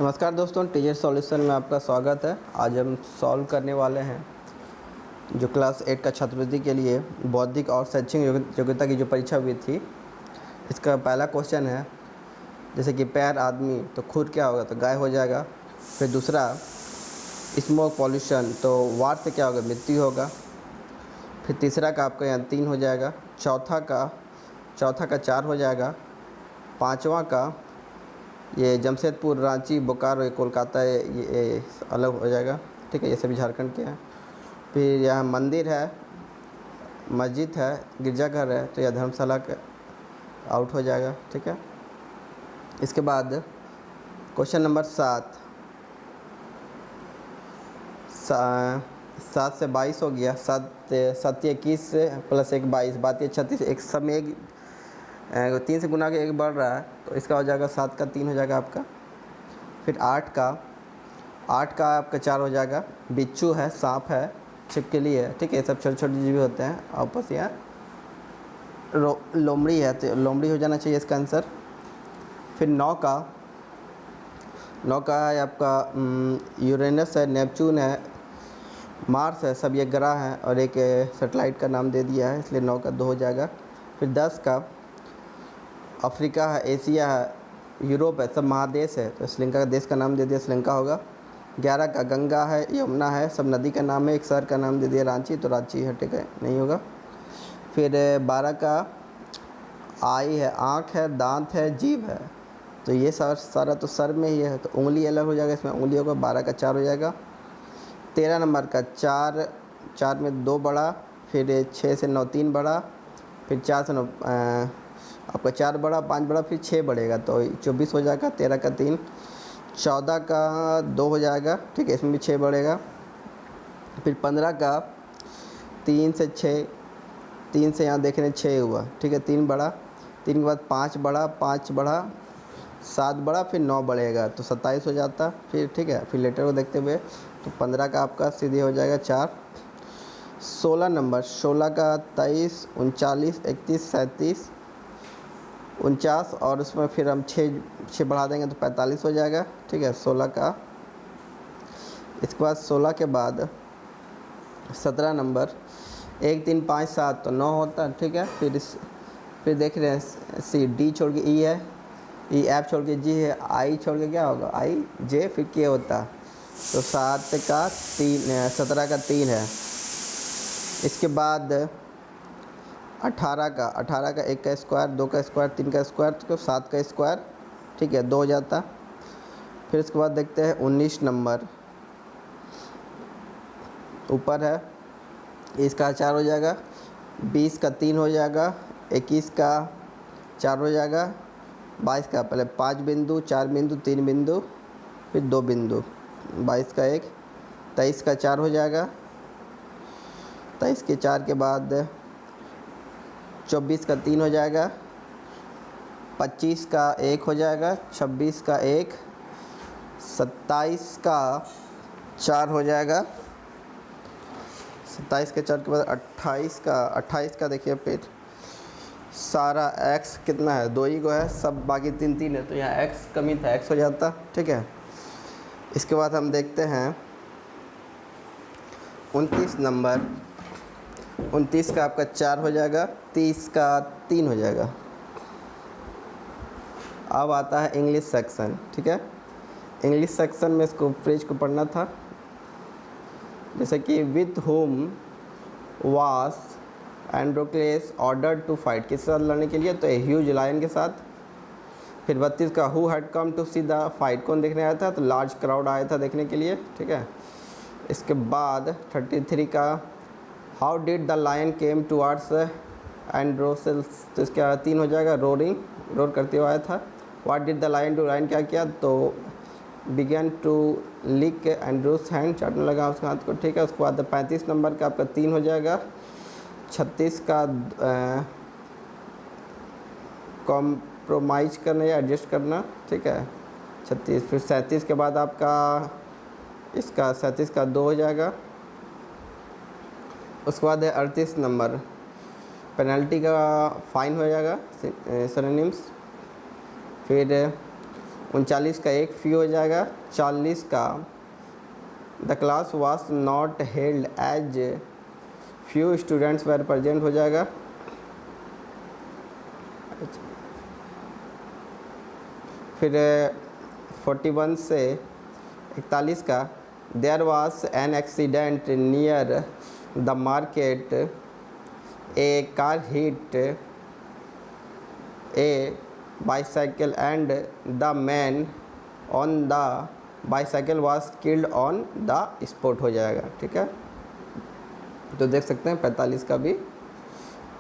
नमस्कार दोस्तों, teacher solution में आपका स्वागत है। आज हम सॉल्व करने वाले हैं जो क्लास 8 का छात्रवृत्ति के लिए बौद्धिक और शैक्षिक योग्यता की जो परीक्षा हुई थी। इसका पहला क्वेश्चन है, जैसे कि पैर आदमी तो खुद क्या होगा, तो गाय हो जाएगा। फिर दूसरा, स्मोक पॉल्यूशन तो वार से क्या होगा, मृत्यु होगा। फिर तीसरा का आपका यहाँ 3 हो जाएगा। चौथा का 4 हो जाएगा। पाँचवा का ये जमशेदपुर, रांची, बोकारो, ये कोलकाता, ये अलग हो जाएगा। ठीक है, ये सभी झारखंड के हैं। फिर यहाँ मंदिर है, मस्जिद है, गिरजाघर है, तो यह धर्मशाला का आउट हो जाएगा। ठीक है, इसके बाद क्वेश्चन नंबर 7 से 22 हो गया। 7 21 प्लस 1 22, बात 36, एक समय एक 3 से गुना के 1 बढ़ रहा है, तो इसका हो जाएगा 7 का 3 हो जाएगा आपका। फिर 8 का आपका 4 हो जाएगा। बिच्छू है, सांप है, छिपकली है। ठीक है, सब छोटे छोटे जीव होते हैं। आपस यहाँ लोमड़ी है, तो लोमड़ी हो जाना चाहिए इसका आंसर। फिर 9 का है आपका यूरेनस है, नेपच्यून है, मार्स है, सब ये ग्रह हैं और एक सैटेलाइट का नाम दे दिया है, इसलिए 9 का 2 हो जाएगा। फिर 10 का अफ्रीका है, एशिया है, यूरोप है, सब महादेश है, तो श्रीलंका का देश का नाम दे दिया, श्रीलंका होगा। 11 का गंगा है, यमुना है, सब नदी का नाम है। एक शहर का नाम दे दिया रांची, तो रांची है। ठीक है, नहीं होगा। फिर 12 का आई है, आँख है, दांत है, जीभ है, तो ये सारा तो सर में ही है, तो उंगली अलग हो जाएगा, इसमें उंगली होगा। 12 का 4 हो जाएगा। 13 नंबर का 4 में 2 बड़ा, फिर 6 से 9 3 बड़ा, फिर 4 से 9 आपका 4 बड़ा, 5 बड़ा, फिर 6 बढ़ेगा, तो 24 हो जाएगा। 13 का 3। 14 का 2 हो जाएगा। ठीक है, इसमें भी 6 बढ़ेगा। फिर 15 का 3 से 6, 3 से यहाँ देख रहे हैं 6 हुआ। ठीक है, 3 बड़ा, 3 के बाद 5 बड़ा, 5 बड़ा, 7 बड़ा, फिर 9 बढ़ेगा, तो 27 हो जाता। फिर ठीक है, फिर लेटर को देखते हुए तो 15 का आपका सीधे हो जाएगा 4। 16 नंबर, 16 का 23, 39, 31, 37, 49, और उसमें फिर हम 6 बढ़ा देंगे तो 45 हो जाएगा। ठीक है, 16 का। इसके बाद 16 के बाद 17 नंबर, 1 3 5 7 तो 9 होता है। ठीक है, फिर देख रहे हैं सी, डी छोड़ के ई है, ई एफ छोड़ के जी है, आई छोड़ के क्या होगा, आई जे, फिर के होता, तो 7 का 3, 17 का 3 है। इसके बाद 18 का 1 का स्क्वायर, 2 का स्क्वायर, 3 का स्क्वायर, तो 7 का स्क्वायर। ठीक है, 2 हो जाता। फिर इसके बाद देखते हैं 19 नंबर, ऊपर है, इसका 4 हो जाएगा। 20 का 3 हो जाएगा। 21 का 4 हो जाएगा। 22 का पहले 5 बिंदु, 4 बिंदु, 3 बिंदु, फिर 2 बिंदु, 22 का 1। 23 का 4 हो जाएगा। 23 के 4 के बाद 24 का 3 हो जाएगा। 25 का 1 हो जाएगा। 26 का 1। 27 का 4 हो जाएगा। 27 के 4 के बाद 28 का देखिए, फिर सारा x कितना है, 2 ही को है, सब बाकी 3 3 है, तो यहाँ x कमी था, x हो जाता। ठीक है, इसके बाद हम देखते हैं 29 नंबर, 29 का आपका 4 हो जाएगा। 30 का 3 हो जाएगा। अब आता है इंग्लिश सेक्शन। ठीक है, इंग्लिश सेक्शन में इसको फ्रेज को पढ़ना था, जैसे कि विथ होम वास एंड्रोक्लेस ऑर्डर टू फाइट, किसके साथ लड़ने के लिए, तो ह्यूज लायन के साथ। फिर 32 का who had come to see the fight, कौन देखने आया था, तो लार्ज क्राउड आया था देखने के लिए। ठीक है, इसके बाद 33 का how did the lion came towards Androcles, तो इसका 3 हो जाएगा। रोर करते हुए आया था। What did the lion do, lion क्या किया, तो बिगन टू लिक एंड्रोस हैंड, चाटने लगा उसका हाथ को। ठीक है, उसके बाद 35 नंबर का आपका 3 हो जाएगा। 36 का कॉम्प्रोमाइज़ करना या एडजस्ट करना। ठीक है, 36। फिर 37 के बाद आपका इसका 37 का 2 हो जाएगा। उसके बाद है 38 नंबर, पेनल्टी का फ़ाइन हो जाएगा, सिनोनिम्स। फिर 39 का एक फ़ी हो जाएगा। 40 का the class was not held as few students were present हो जाएगा। फिर 41 से 41 का there was an accident near the market, a car hit a bicycle and the man on the bicycle was killed on the spot हो जाएगा। ठीक है, तो देख सकते हैं 45 का भी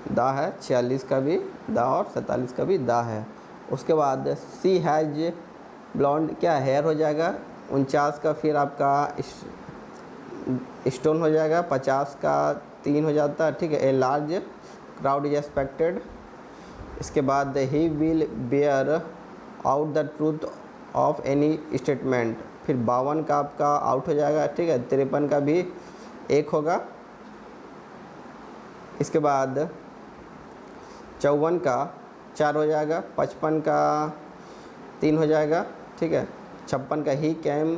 दा है, 46 का भी दा और 47 का भी दा है। उसके बाद सी हैज ब्लॉन्ड क्या हेयर हो जाएगा। 49 का फिर आपका स्टोन हो जाएगा। 50 का 3 हो जाता है। ठीक है, a large crowd is expected. इसके बाद ही will bear out the truth of any statement. फिर 52 का आपका आउट हो जाएगा। ठीक है, 53 का भी एक होगा। इसके बाद 54 का 4 हो जाएगा। 55 का 3 हो जाएगा। ठीक है, 56 का ही कैम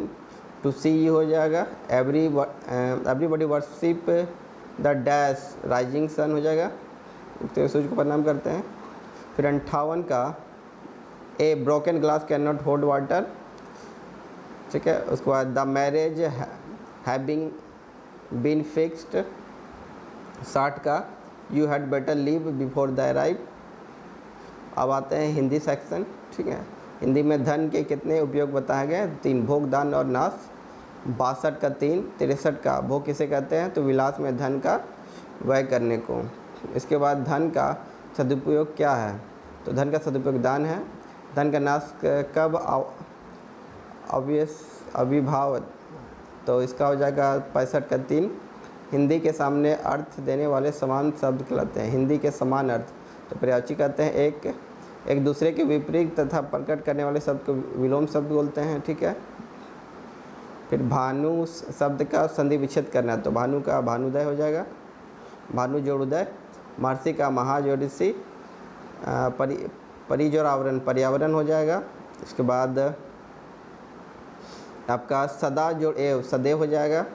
टू सी हो जाएगा। Everybody worship the dash rising sun हो जाएगा, उगते हुए सूरज को प्रणाम करते हैं। फिर 58 का a broken glass can not hold water. ठीक है, उसके बाद the marriage having been fixed. 60 का you had better leave before the arrive. अब आते हैं हिंदी सेक्शन। ठीक है, हिंदी में धन के कितने उपयोग बताए गए? 3, भोग, दान और नाश। 62 का 3। 63 का भोग किसे कहते हैं? तो विलास में धन का व्यय करने को। इसके बाद धन का सदुपयोग क्या है? तो धन का सदुपयोग दान है। धन का नाश कब अविभाव, तो इसका हो जाएगा 65 का 3। हिंदी के सामने अर्थ देने वाले समान शब्द कहलाते हैं। हिंदी के समान अर्थ तो पर्यायवाची कहते हैं। एक दूसरे के विपरीत तथा प्रकट करने वाले शब्द को विलोम शब्द बोलते हैं। ठीक है, फिर भानु शब्द का संधि विच्छेद करना है तो भानु का भानुदय हो जाएगा, भानु जोड़ उदय। महर्षि का महाजोड़सी। परिजोड़ आवरण पर्यावरण हो जाएगा। इसके बाद आपका सदा जोड़ एव सदैव हो जाएगा।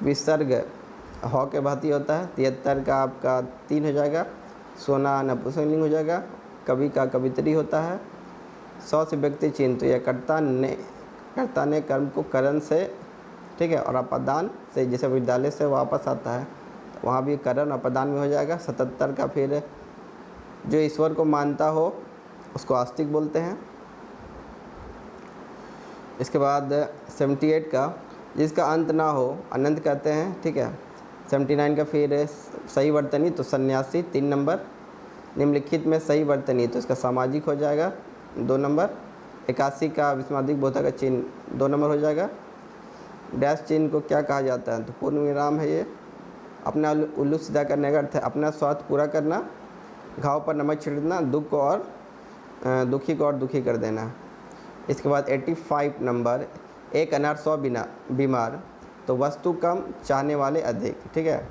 विसर्ग हौ के भांति होता है। 73 का आपका 3 हो जाएगा। सोना नपुंसकलिंग हो जाएगा। कवि का कवित्री होता है। 100 से व्यक्ति चिन्ह तो यह कर्ता ने कर्म को करण से, ठीक है, और अपदान से, जैसे विद्यालय से वापस आता है तो वहाँ भी करण अपदान में हो जाएगा। 77 का फिर जो ईश्वर को मानता हो उसको आस्तिक बोलते हैं। इसके बाद 78 का जिसका अंत ना हो अनंत कहते हैं। ठीक है, 79 का फिर सही वर्तनी तो सन्यासी 3 नंबर। निम्नलिखित में सही वर्तनी तो इसका सामाजिक हो जाएगा 2 नंबर। 81 का विस्मादिक बोधक चिन्ह 2 नंबर हो जाएगा। डैश चिन्ह को क्या कहा जाता है? तो पूर्ण विराम है ये। अपना उल्लू सीधा करने का अर्थ है अपना स्वार्थ पूरा करना। घाव पर नमक छिड़कना, दुख को और दुखी को और दुखी कर देना। इसके बाद 85 नंबर एक अनार 100 बीमार तो वस्तु कम चाहने वाले अधिक। ठीक है,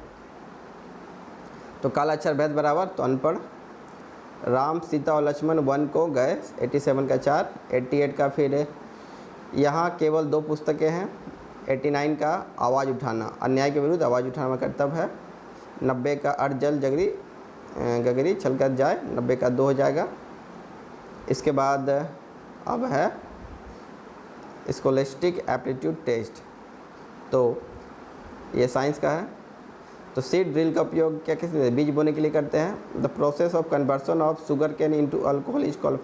तो काला अक्षर भेद बराबर तो अनपढ़। राम सीता और लक्ष्मण वन को गए 87 का 4। 88 का फिर यहाँ केवल 2 पुस्तकें हैं। 89 का आवाज़ उठाना अन्याय के विरुद्ध आवाज़ उठाना कर्तव्य है। 90 का अर्ध जल गगरी छलकर जाए 90 का 2 हो जाएगा। इसके बाद अब है स्कॉलस्टिक एप्टीट्यूड टेस्ट, तो ये साइंस का है। तो सीड ड्रिल का उपयोग क्या किस बीज बोने के लिए करते हैं? The process of conversion of sugar cane into alcohol is called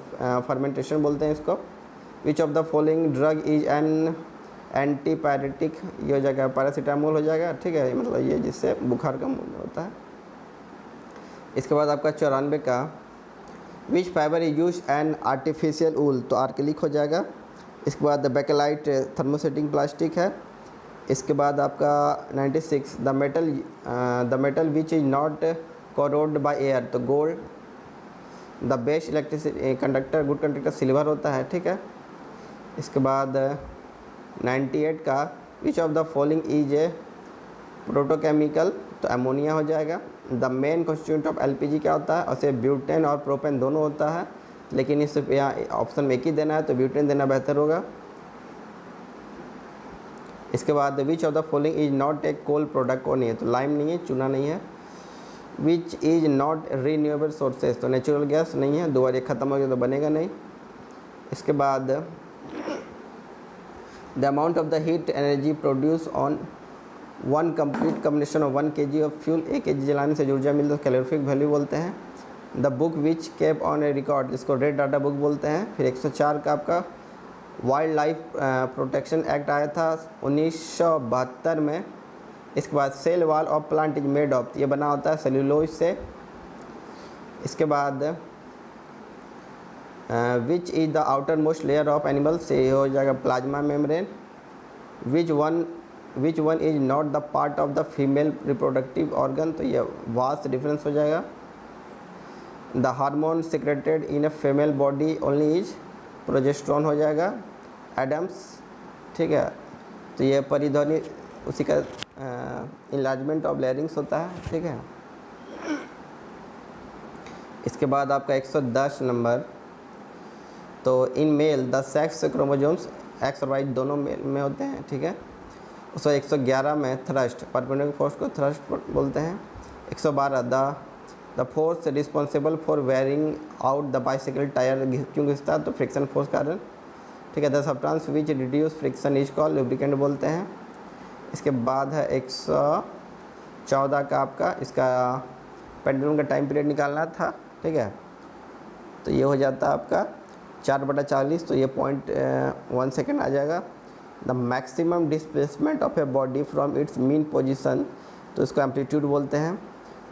fermentation बोलते हैं इसको। विच of the following drug is an antipyretic, ये हो जाएगा पैरासीटामोल हो जाएगा। ठीक है, मतलब ये जिससे बुखार कम होता है। इसके बाद आपका 94 का which fibre is use an artificial wool तो आर्केलिक हो जाएगा। इसके बाद द बेकेलाइट थर्मोसेटिंग प्लास्टिक है। इसके बाद आपका 96 the metal which is not corrode by air तो gold. The best electricity conductor good conductor silver होता है। ठीक है, इसके बाद 98 का which of the following is a photochemical तो अमोनिया हो जाएगा। The main constituent of LPG क्या होता है? उसे ब्यूटेन और प्रोपेन दोनों होता है। लेकिन इस यहाँ ऑप्शन में एक ही देना है तो ब्यूटेन देना बेहतर होगा। इसके बाद which of the following is not a coal product, और नहीं है तो लाइम नहीं है, चूना नहीं है। विच इज नॉट रीन्यूएबल सोर्सेज, तो नेचुरल गैस नहीं है, दो बार एक ख़त्म हो गया तो बनेगा नहीं। इसके बाद the amount of the heat energy produce on one complete combination of 1 kg of fuel, 1 kg जलाने से जो ऊर्जा मिलती है कैलोरीफिक वैल्यू बोलते हैं। The book which kept on a record, जिसको रेड डाटा बुक बोलते हैं। फिर 104 का आपका वाइल्ड लाइफ प्रोटेक्शन एक्ट आया था 1972 में। इसके बाद cell wall of plant is made of, ये बना होता है सेल्यूलोज से। इसके बाद which is the outer most layer of animal, से हो जाएगा plasma membrane. Which one is not the part of the female reproductive organ, तो ये वास्ट डिफरेंस हो जाएगा। The hormone secreted in a female body only is, progesterone हो जाएगा। Adams, ठीक है, तो ये परिध्वनि उसी का इन्लार्जमेंट ऑफ लैरिंग्स होता है, ठीक है। इसके बाद आपका 110 नंबर, तो in male the sex chromosomes x और वाई दोनों मेल में होते हैं, ठीक है। उसको 111 में थ्रस्ट, परपेंडिकुलर फोर्स को थ्रस्ट बोलते हैं। 112 the force responsible for wearing out the bicycle tyre, क्यों घिसता है तो फ्रिक्शन फोर्स कारण, ठीक है। The substance which reduce friction is called lubricant बोलते हैं। इसके बाद है 114 का आपका, इसका पेंडुलम का टाइम पीरियड निकालना था, ठीक है। तो ये हो जाता है आपका 4/40, तो ये 0.1 सेकेंड आ जाएगा। The maximum displacement of a body from its mean position, तो इसको एम्पलीट्यूड बोलते हैं।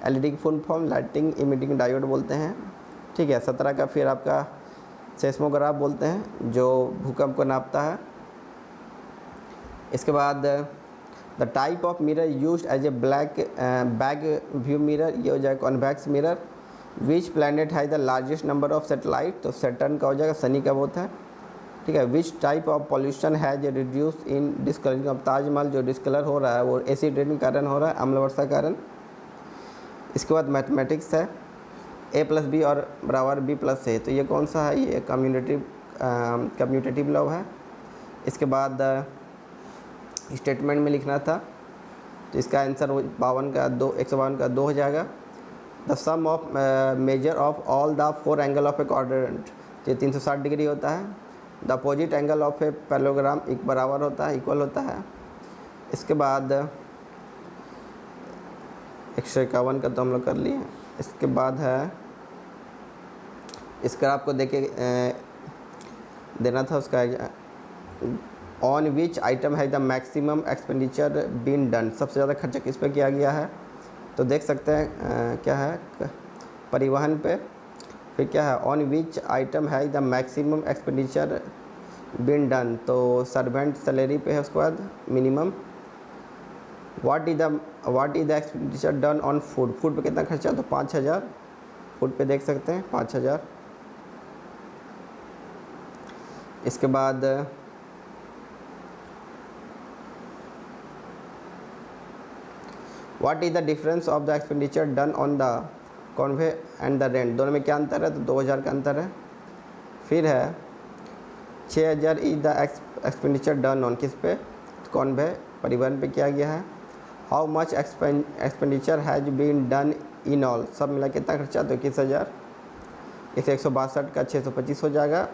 एलईडी की full form lighting emitting diode बोलते हैं, ठीक है। 17 का फिर आपका सेस्मोग्राफ बोलते हैं, जो भूकंप को नापता है। इसके बाद the type of mirror used as a black bag view mirror, ये हो जाएगा कॉन्वेक्स मिरर। विच प्लैनेट है the largest number of satellite, तो सैटर्न का हो जाएगा, शनि का बहुत है, ठीक है। Which type of pollution has reduce in discolouring, अब ताजमहल जो डिस्कलर हो रहा है वो एसिड रेन के कारण हो रहा है, अम्ल वर्षा के कारण। इसके बाद मैथमेटिक्स है, A+B और बराबर B+A, तो ये कौन सा है, ये कम्यूटेटिव लॉ है। इसके बाद स्टेटमेंट में लिखना था, तो इसका आंसर 152 का 2 हो जाएगा। The sum of measure of all the 4 angle of a quadrant, तो ये 360 डिग्री होता है। The opposite angle of a parallelogram एक बराबर होता है, इक्वल होता है। इसके बाद 151 का तो हम लोग कर लिए। इसके बाद है इसका आपको देखे देना था उसका, ऑन विच आइटम है the maximum expenditure been done, सबसे ज़्यादा खर्चा किस पे किया गया है, तो देख सकते हैं क्या है, परिवहन पे। फिर क्या है, ऑन विच आइटम है the maximum expenditure been done, तो सर्वेंट सैलरी पे है। उसके बाद minimum what is the expenditure done on food, food पे कितना खर्चा, तो 5000, फूड पे देख सकते हैं 5000। इसके बाद what is the difference of the expenditure done on the Conway and the rent, दोनों में क्या अंतर है, तो 2000 का अंतर है। फिर है 6000 is the expenditure done on किस पे, कॉन्वे परिवहन पे किया गया है। How much expenditure has been done in all, सब मिला कितना खर्चा, तो 21,000। 162 का 625 हो जाएगा।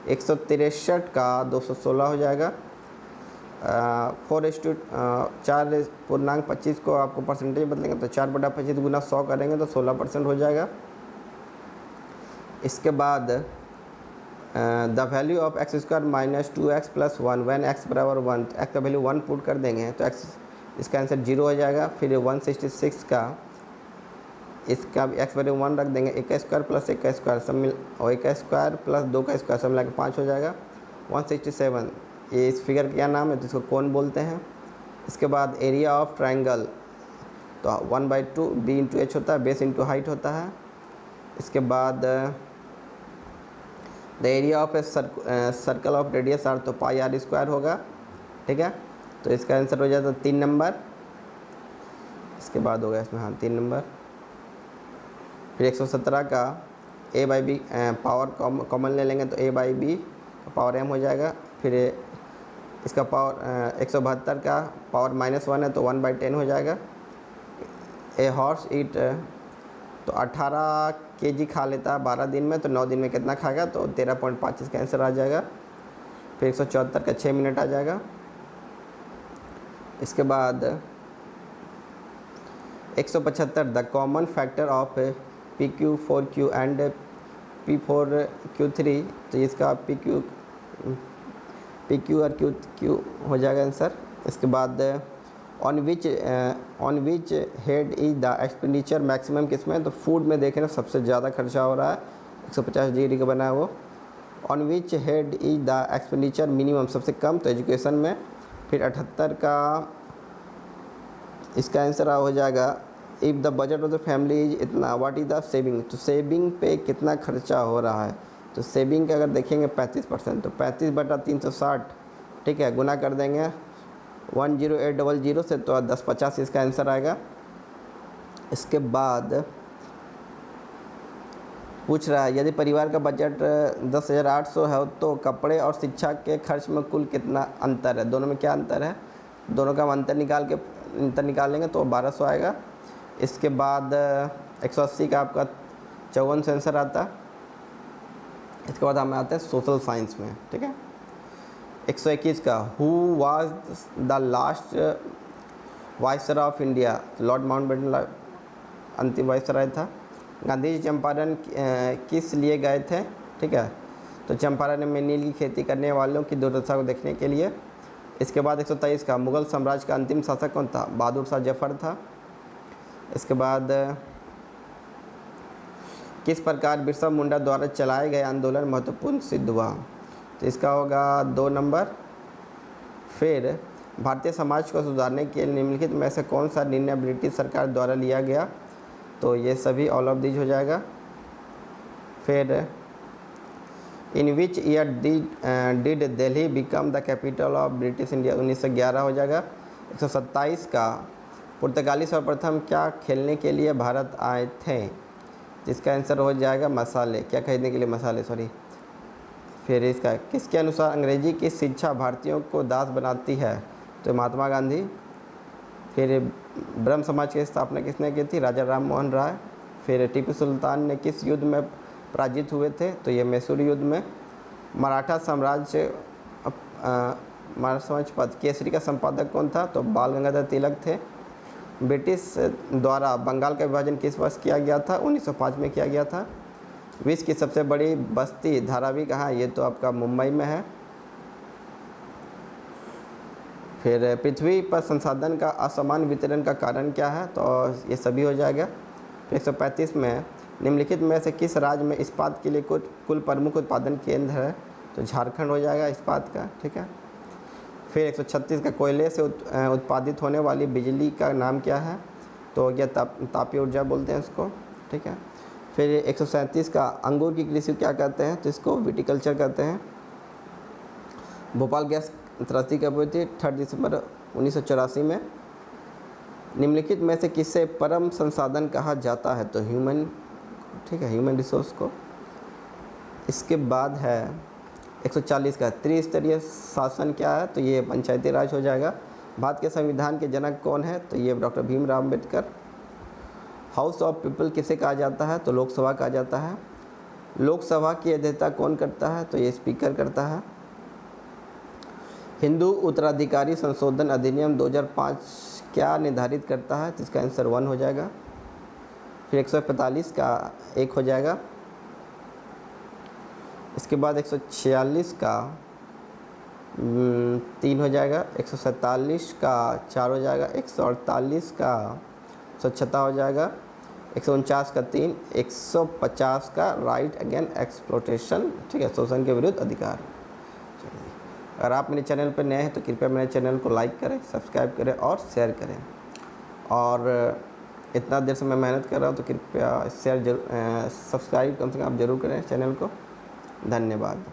163 का 216 हो जाएगा। 4:4.25 को आपको परसेंटेज बदलेंगे तो 4/25 गुना 100 करेंगे तो 16% हो जाएगा। इसके बाद the value of x² minus 2x + 1 when x बराबर 1, तो x का वैल्यू 1 पुट कर देंगे तो x इसका आंसर 0 हो जाएगा। फिर 166 का इसका x वैल्यू 1 रख देंगे, 1 का स्क्वायर प्लस 1 का स्क्वायर सब मिल, और 1 का स्क्वायर प्लस 2 का स्क्वायर सब मिला के 5 हो जाएगा। 167, ये इस फिगर का क्या नाम है, तो इसको कोन बोलते हैं। इसके बाद एरिया ऑफ ट्रायंगल, तो 1/2 b × h होता है, बेस इंटू हाइट होता है। इसके बाद the area of a circle of radius r, तो πr² होगा, ठीक है। तो इसका आंसर हो जाता है 3 नंबर। इसके बाद होगा इसमें, हाँ 3 नंबर। फिर 117 का A/B पावर कॉमन ले लेंगे तो A/B पावर m हो जाएगा। फिर इसका पावर 172 का पावर -1 है तो 1/10 हो जाएगा। ए हॉर्स ईट तो 18 kg खा लेता है 12 दिन में, तो 9 दिन में कितना खाएगा, तो 13.5 इसका आंसर आ जाएगा। फिर 174 का 6 मिनट आ जाएगा। इसके बाद 175 the common factor of PQ 4Q and P4 Q3, तो इसका PQ और QQ हो जाएगा आंसर। इसके बाद on which head is the expenditure maximum किस में, तो फूड में देखें ना सबसे ज़्यादा खर्चा हो रहा है, 150 डिग्री का बना है वो। On which head is the expenditure minimum सबसे कम, तो एजुकेशन में। फिर 78 का इसका आंसर हो जाएगा if the budget of the family is इतना व्हाट इज़ द सेविंग, तो सेविंग पे कितना खर्चा हो रहा है, तो सेविंग का अगर देखेंगे 35%, तो 35/360, ठीक है, गुना कर देंगे 10800 से, तो 1050 इसका आंसर आएगा। इसके बाद पूछ रहा है यदि परिवार का बजट 10,800 है तो कपड़े और शिक्षा के खर्च में कुल कितना अंतर है, दोनों में क्या अंतर है, दोनों का अंतर निकालेंगे तो 1200 आएगा। इसके बाद 180 का आपका 54 से आंसर आता है। इसके बाद हमें आते हैं सोशल साइंस में, ठीक है। 121 का who was the last viceroy of India, Lord Mountbatten अंतिम वाइसरॉय था। गांधी जी चंपारण किस लिए गए थे, ठीक है, तो चंपारण में नील की खेती करने वालों की दुर्दशा को देखने के लिए। इसके बाद 123 का मुग़ल साम्राज्य का अंतिम शासक कौन था, बहादुर शाह जफ़र था। इसके बाद किस प्रकार बिरसा मुंडा द्वारा चलाए गए आंदोलन महत्वपूर्ण सिद्ध हुआ, तो इसका होगा 2 नंबर। फिर भारतीय समाज को सुधारने के लिए निम्नलिखित में से कौन सा निर्णय ब्रिटिश सरकार द्वारा लिया गया, तो ये सभी ऑल ऑफ दीज हो जाएगा। फिर in which year did Delhi become the capital of British India, 1911 हो जाएगा। 127 का पुर्तगाली सर्वप्रथम क्या खेलने के लिए भारत आए थे, जिसका आंसर हो जाएगा मसाले, क्या खरीदने के लिए, मसाले, सॉरी। फिर इसका किसके अनुसार अंग्रेजी की शिक्षा भारतीयों को दास बनाती है, तो महात्मा गांधी। फिर ब्रह्म समाज की स्थापना किसने की थी, राजा राम मोहन राय। फिर टीपू सुल्तान ने किस युद्ध में पराजित हुए थे, तो ये मैसूर युद्ध में। मराठा साम्राज्य पद केसरी का संपादक कौन था, तो बाल गंगाधर तिलक थे। ब्रिटिश द्वारा बंगाल का विभाजन किस वर्ष किया गया था, 1905 में किया गया था। विश्व की सबसे बड़ी बस्ती धारावी कहाँ, ये तो आपका मुंबई में है। फिर पृथ्वी पर संसाधन का असमान वितरण का कारण क्या है, तो ये सभी हो जाएगा। फिर 135 में निम्नलिखित में से किस राज्य में इस्पात के लिए कुल प्रमुख उत्पादन केंद्र है, तो झारखंड हो जाएगा इस्पात का, ठीक है। फिर 136 का कोयले से उत्पादित होने वाली बिजली का नाम क्या है, तो यह तापीय ऊर्जा बोलते हैं इसको, ठीक है। फिर 137 का अंगूर की कृषि क्या कहते हैं, तो इसको विटिकल्चर कहते हैं। भोपाल गैस त्रासदी कब हुई थी, 3 दिसंबर 1984 में। निम्नलिखित में से किसे परम संसाधन कहा जाता है, तो ह्यूमन, ठीक है, ह्यूमन रिसोर्स को। इसके बाद है 140 का त्रिस्तरीय शासन क्या है, तो ये पंचायती राज हो जाएगा। भारत के संविधान के जनक कौन है, तो ये doctor Bhimrao Ambedkar. House of people किसे कहा जाता है, तो लोकसभा कहा जाता है। लोकसभा की अध्यक्षता कौन करता है, तो ये स्पीकर करता है। हिंदू उत्तराधिकारी संशोधन अधिनियम 2005 क्या निर्धारित करता है, तो इसका आंसर 1 हो जाएगा। फिर 145 का 1 हो जाएगा। इसके बाद 146 का 3 हो जाएगा। 147 का 4 हो जाएगा। 148 का स्वच्छता हो जाएगा। 149 का 3। 150 का राइट अगेन एक्सप्लोटेशन, ठीक है, शोषण के विरुद्ध अधिकार। अगर आप मेरे चैनल पर नए हैं तो कृपया मेरे चैनल को लाइक करें, सब्सक्राइब करें और शेयर करें। और इतना देर से मैं मेहनत कर रहा हूँ तो कृपया शेयर सब्सक्राइब कम से कम आप ज़रूर करें चैनल को। धन्यवाद।